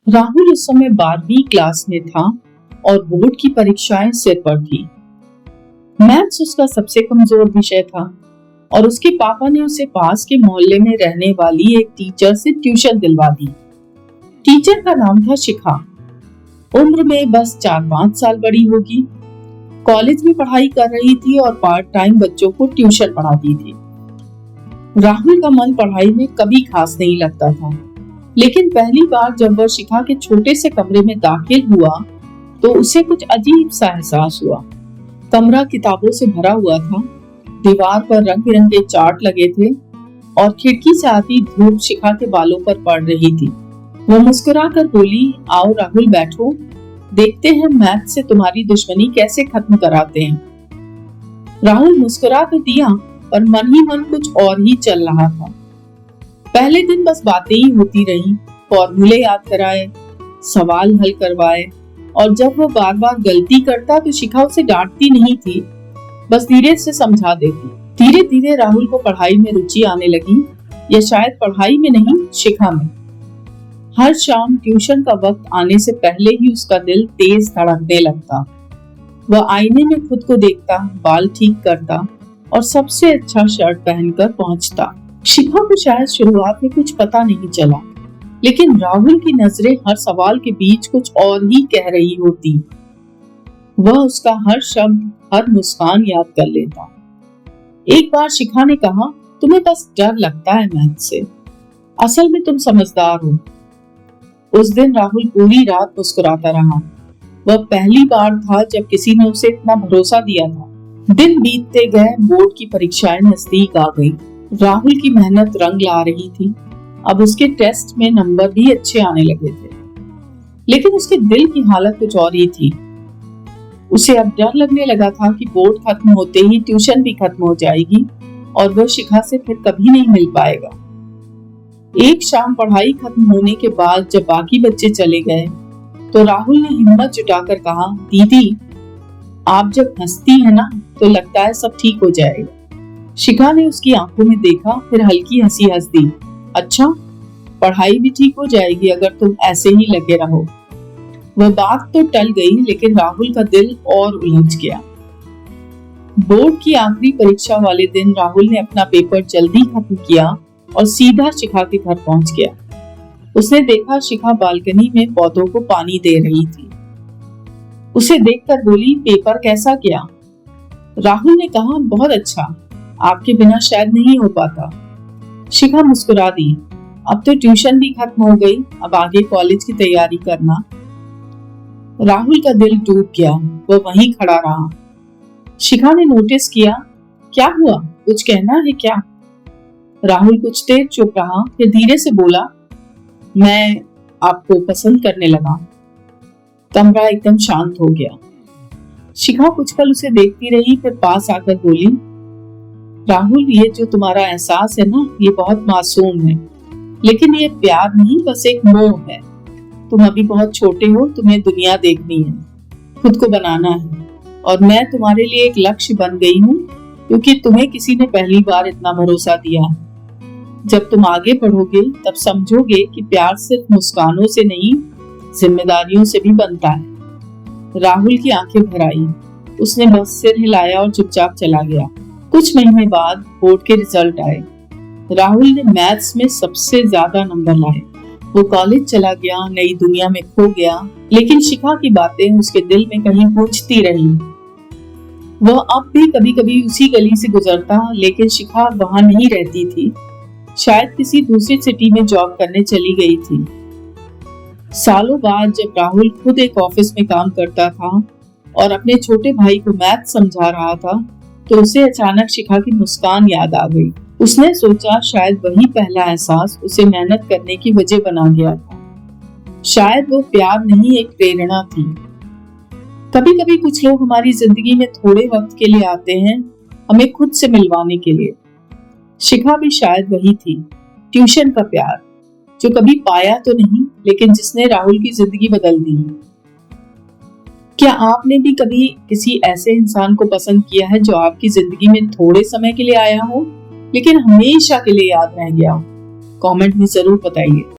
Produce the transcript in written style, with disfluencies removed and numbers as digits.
राहुल उस समय 12वीं क्लास में था और बोर्ड की परीक्षाएं सिर पर थी। मैथ्स उसका सबसे कमजोर विषय था और उसके पापा ने उसे पास के मोहल्ले में रहने वाली एक टीचर से ट्यूशन दिलवा दी। टीचर का नाम था शिखा। उम्र में बस 4-5 साल बड़ी होगी। कॉलेज में पढ़ाई कर रही थी और पार्ट टाइम बच्चों को ट्यूशन पढ़ाती थी। राहुल का मन पढ़ाई में कभी खास नहीं लगता था, लेकिन पहली बार जब वह शिखा के छोटे से कमरे में दाखिल हुआ तो उसे कुछ अजीब सा एहसास हुआ। कमरा किताबों से भरा हुआ था, दीवार पर रंग बिरंगे चार्ट लगे थे और खिड़की से आती धूप शिखा के बालों पर पड़ रही थी। वो मुस्कुराकर बोली, आओ राहुल बैठो, देखते हैं मैथ से तुम्हारी दुश्मनी कैसे खत्म कराते हैं। राहुल मुस्कुरा तो दिया पर मन ही मन कुछ और ही चल रहा था। पहले दिन बस बातें ही होती रहीं, फॉर्मूले याद कराए, सवाल हल करवाए और जब वो बार बार गलती करता तो शिखा उसे डांटती नहीं थी, बस धीरे से समझा देती। धीरे धीरे राहुल को पढ़ाई में रुचि आने लगी, या शायद पढ़ाई में नहीं, शिखा में। हर शाम ट्यूशन का वक्त आने से पहले ही उसका दिल तेज धड़कने लगता। वह आईने में खुद को देखता, बाल ठीक करता और सबसे अच्छा शर्ट पहनकर पहुंचता। शिखा को शायद शुरुआत में कुछ पता नहीं चला, लेकिन राहुल की नजरें हर सवाल के बीच कुछ और ही कह रही होती। वह उसका हर शब्द, हर मुस्कान याद कर लेता। एक बार शिखा ने कहा, तुम्हें बस डर लगता है मैथ से, असल में तुम समझदार हो। उस दिन राहुल पूरी रात मुस्कुराता रहा। वह पहली बार था जब किसी ने उसे इतना भरोसा दिया था। दिन बीतते गए, बोर्ड की परीक्षाएं नजदीक आ गई। राहुल की मेहनत रंग ला रही थी। अब उसके टेस्ट में नंबर भी अच्छे आने लगे थे, लेकिन उसके दिल की हालत कुछ और ही थी। उसे अब डर लगने लगा था कि बोर्ड खत्म होते ही ट्यूशन भी खत्म हो जाएगी और वह शिखा से फिर कभी नहीं मिल पाएगा। एक शाम पढ़ाई खत्म होने के बाद जब बाकी बच्चे चले गए तो राहुल ने हिम्मत जुटाकर कहा, दीदी आप जब हंसती है ना तो लगता है सब ठीक हो जाएगा। शिखा ने उसकी आंखों में देखा, फिर हल्की हंसी हंस दी। अच्छा, पढ़ाई भी ठीक हो जाएगी अगर तुम ऐसे ही लगे रहो। वह बात तो टल गई, लेकिन राहुल का दिल और उलझ गया। बोर्ड की आखिरी परीक्षा वाले दिन राहुल ने अपना पेपर जल्दी खत्म किया और सीधा शिखा के घर पहुंच गया। उसने देखा शिखा बालकनी में पौधों को पानी दे रही थी। उसे देखकर बोली, पेपर कैसा गया? राहुल ने कहा, बहुत अच्छा, आपके बिना शायद नहीं हो पाता। शिखा मुस्कुरा दी, अब तो ट्यूशन भी खत्म हो गई, अब आगे कॉलेज की तैयारी करना। राहुल का दिल टूट गया, वो वहीं खड़ा रहा। शिखा ने नोटिस किया, क्या हुआ, कुछ कहना है क्या? राहुल कुछ देर चुप रहा, फिर धीरे से बोला, मैं आपको पसंद करने लगा। कमरा एकदम शांत हो गया। शिखा कुछ पल उसे देखती रही, फिर पास आकर बोली, राहुल ये जो तुम्हारा एहसास है ना, ये बहुत मासूम है, लेकिन ये प्यार नहीं, बस एक मोह है। तुम अभी बहुत छोटे हो, तुम्हें दुनिया देखनी है, खुद को बनाना है, और मैं तुम्हारे लिए एक लक्ष्य बन गई हूँ क्योंकि तुम्हें किसी ने पहली बार इतना भरोसा दिया है। जब तुम आगे बढ़ोगे तब समझोगे कि प्यार सिर्फ मुस्कानों से नहीं, जिम्मेदारियों से भी बनता है। राहुल की आंखें भर आई, उसने बस सिर हिलाया और चुपचाप चला गया। कुछ महीने बाद बोर्ड के रिजल्ट आए। राहुल ने मैथ्स में सबसे ज्यादा नंबर लाए। वो कॉलेज चला गया, नई दुनिया में खो गया, लेकिन शिखा की बातें उसके दिल में कहीं गूंजती रही। वह अब भी कभी कभी उसी गली से गुजरता, लेकिन शिखा वहां नहीं रहती थी, शायद किसी दूसरी सिटी में जॉब करने चली गई थी। सालों बाद जब राहुल खुद एक ऑफिस में काम करता था और अपने छोटे भाई को मैथ समझा रहा था तो उसे अचानक शिखा की मुस्कान याद आ गई। उसने सोचा शायद वही पहला एहसास उसे मेहनत करने की वजह बना गया था। शायद वो प्यार नहीं, एक प्रेरणा थी। कभी कभी कुछ लोग हमारी जिंदगी में थोड़े वक्त के लिए आते हैं, हमें खुद से मिलवाने के लिए। शिखा भी शायद वही थी, ट्यूशन का प्यार, जो कभी पाया तो नहीं, लेकिन जिसने राहुल की जिंदगी बदल दी। क्या आपने भी कभी किसी ऐसे इंसान को पसंद किया है जो आपकी जिंदगी में थोड़े समय के लिए आया हो, लेकिन हमेशा के लिए याद रह गया हो? कमेंट में जरूर बताइए।